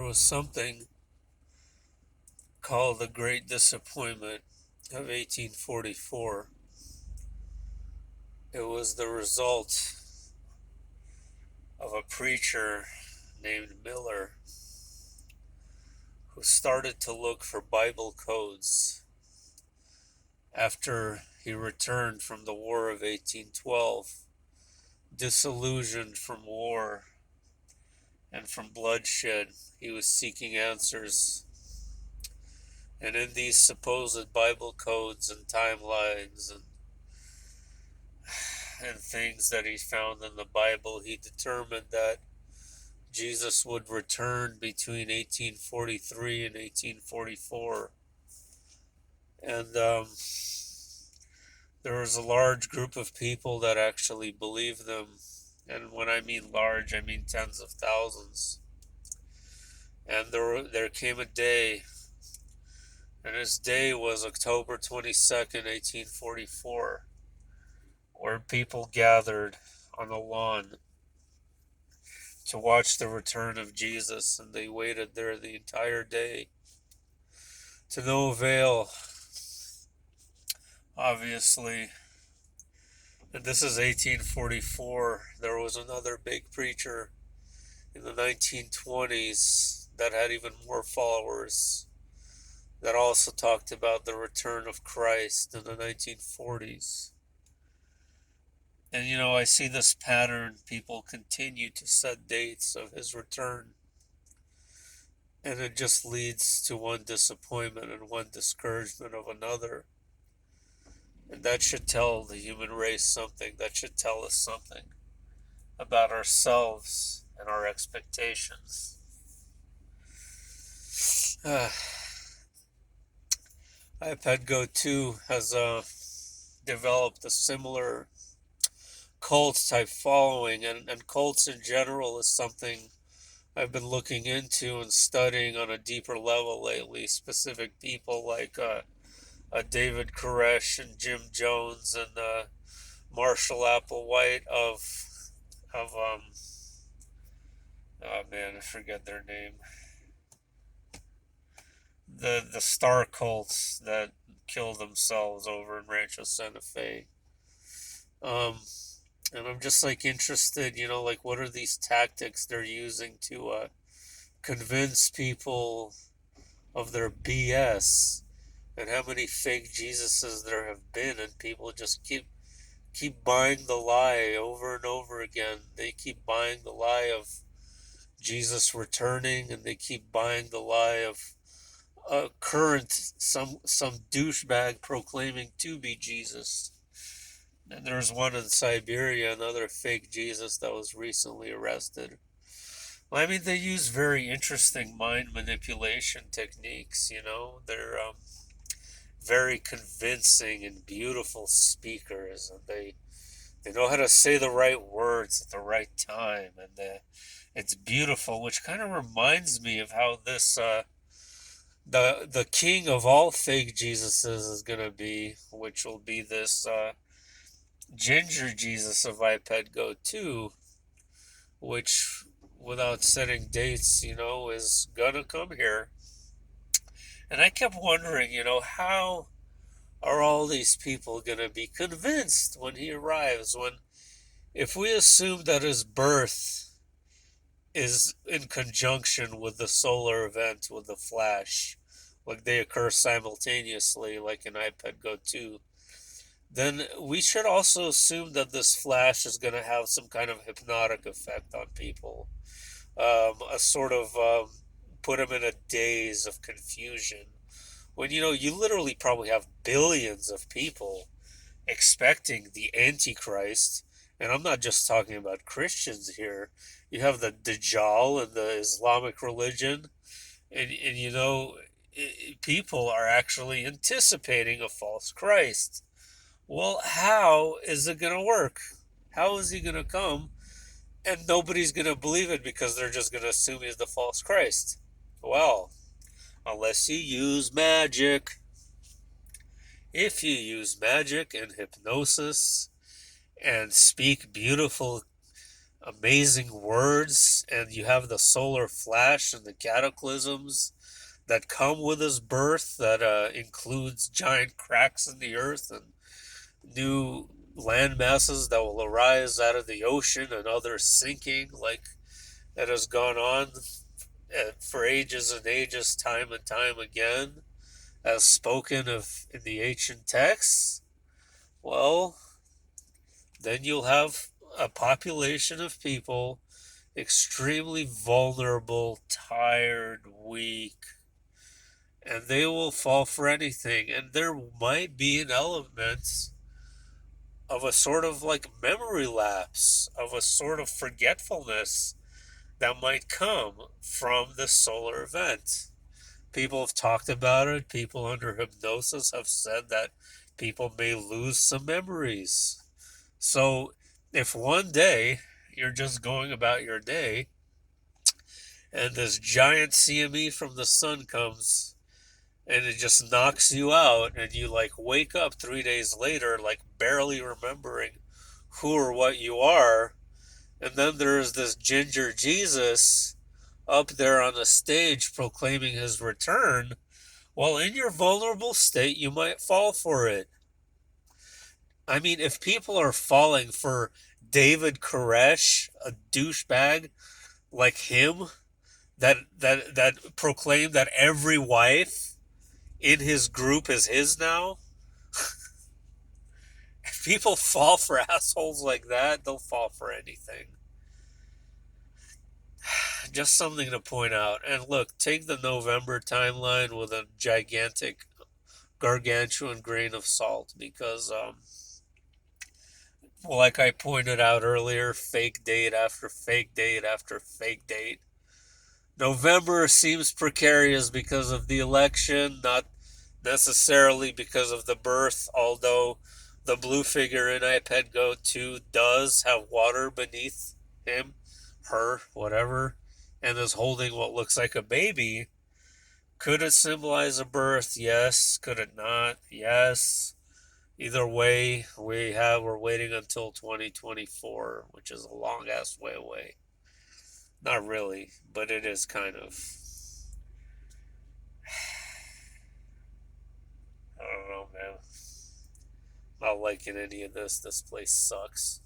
was something called the Great Disappointment of 1844. It was the result of a preacher named Miller who started to look for Bible codes after he returned from the War of 1812, disillusioned from war and from bloodshed. He was seeking answers. And in these supposed Bible codes and timelines and things that he found in the Bible, he determined that Jesus would return between 1843 and 1844. And there was a large group of people that actually believed them. And when I mean large, I mean tens of thousands. And there came a day, and this day was October 22nd, 1844, where people gathered on a lawn to watch the return of Jesus, and they waited there the entire day to no avail, obviously. And this is 1844. There was another big preacher in the 1920s that had even more followers that also talked about the return of Christ in the 1940s. And I see this pattern. People continue to set dates of his return. And it just leads to one disappointment and one discouragement of another. And that should tell the human race something. That should tell us something about ourselves and our expectations. iPad Go 2 has developed a similar cult type following, and cults in general is something I've been looking into and studying on a deeper level lately. Specific people like David Koresh and Jim Jones and Marshall Applewhite of oh man, I forget their name. The star cults that kill themselves over in Rancho Santa Fe. And I'm just interested, what are these tactics they're using to convince people of their BS, and how many fake Jesuses there have been, and people just keep buying the lie over and over again. They keep buying the lie of Jesus returning, and they keep buying the lie of some douchebag proclaiming to be Jesus. And there's one in Siberia, another fake Jesus that was recently arrested. Well, I mean, they use very interesting mind manipulation techniques, They're very convincing and beautiful speakers, and they know how to say the right words at the right time, and it's beautiful, which kind of reminds me of how this the king of all fake Jesuses is going to be, which will be this Ginger Jesus of iPad Go 2, which, without setting dates, is gonna come here. And I kept wondering, how are all these people gonna be convinced when he arrives? If we assume that his birth is in conjunction with the solar event, with the flash, like they occur simultaneously, like in iPad Go 2, then we should also assume that this flash is going to have some kind of hypnotic effect on people. A sort of put them in a daze of confusion. When, you literally probably have billions of people expecting the Antichrist. And I'm not just talking about Christians here. You have the Dajjal and the Islamic religion. And people are actually anticipating a false Christ. Well, how is it going to work? How is he going to come? And nobody's going to believe it because they're just going to assume he's the false Christ. Well, unless you use magic. If you use magic and hypnosis and speak beautiful amazing words, and you have the solar flash and the cataclysms that come with his birth that includes giant cracks in the earth and new land masses that will arise out of the ocean and others sinking like that has gone on for ages and ages, time and time again, as spoken of in the ancient texts. Well, then you'll have a population of people extremely vulnerable, tired, weak, and they will fall for anything. And there might be an element of a sort of like memory lapse, of a sort of forgetfulness that might come from the solar event. People have talked about it. People under hypnosis have said that people may lose some memories. So if one day you're just going about your day and this giant CME from the sun comes and it just knocks you out and you like wake up 3 days later like barely remembering who or what you are, and then there's this ginger Jesus up there on the stage proclaiming his return, well, in your vulnerable state you might fall for it. I mean, if people are falling for David Koresh, a douchebag like him, that proclaimed that every wife in his group is his now. If people fall for assholes like that, they'll fall for anything. Just something to point out. And look, take the November timeline with a gigantic, gargantuan grain of salt because, like I pointed out earlier, fake date after fake date after fake date. November seems precarious because of the election, not necessarily because of the birth, although the blue figure in iPad Go 2 does have water beneath him, her, whatever, and is holding what looks like a baby. Could it symbolize a birth? Yes. Could it not? Yes. Either way, we're waiting until 2024, which is a long ass way away. Not really, but it is kind of. I don't know, man. Not liking any of this. This place sucks.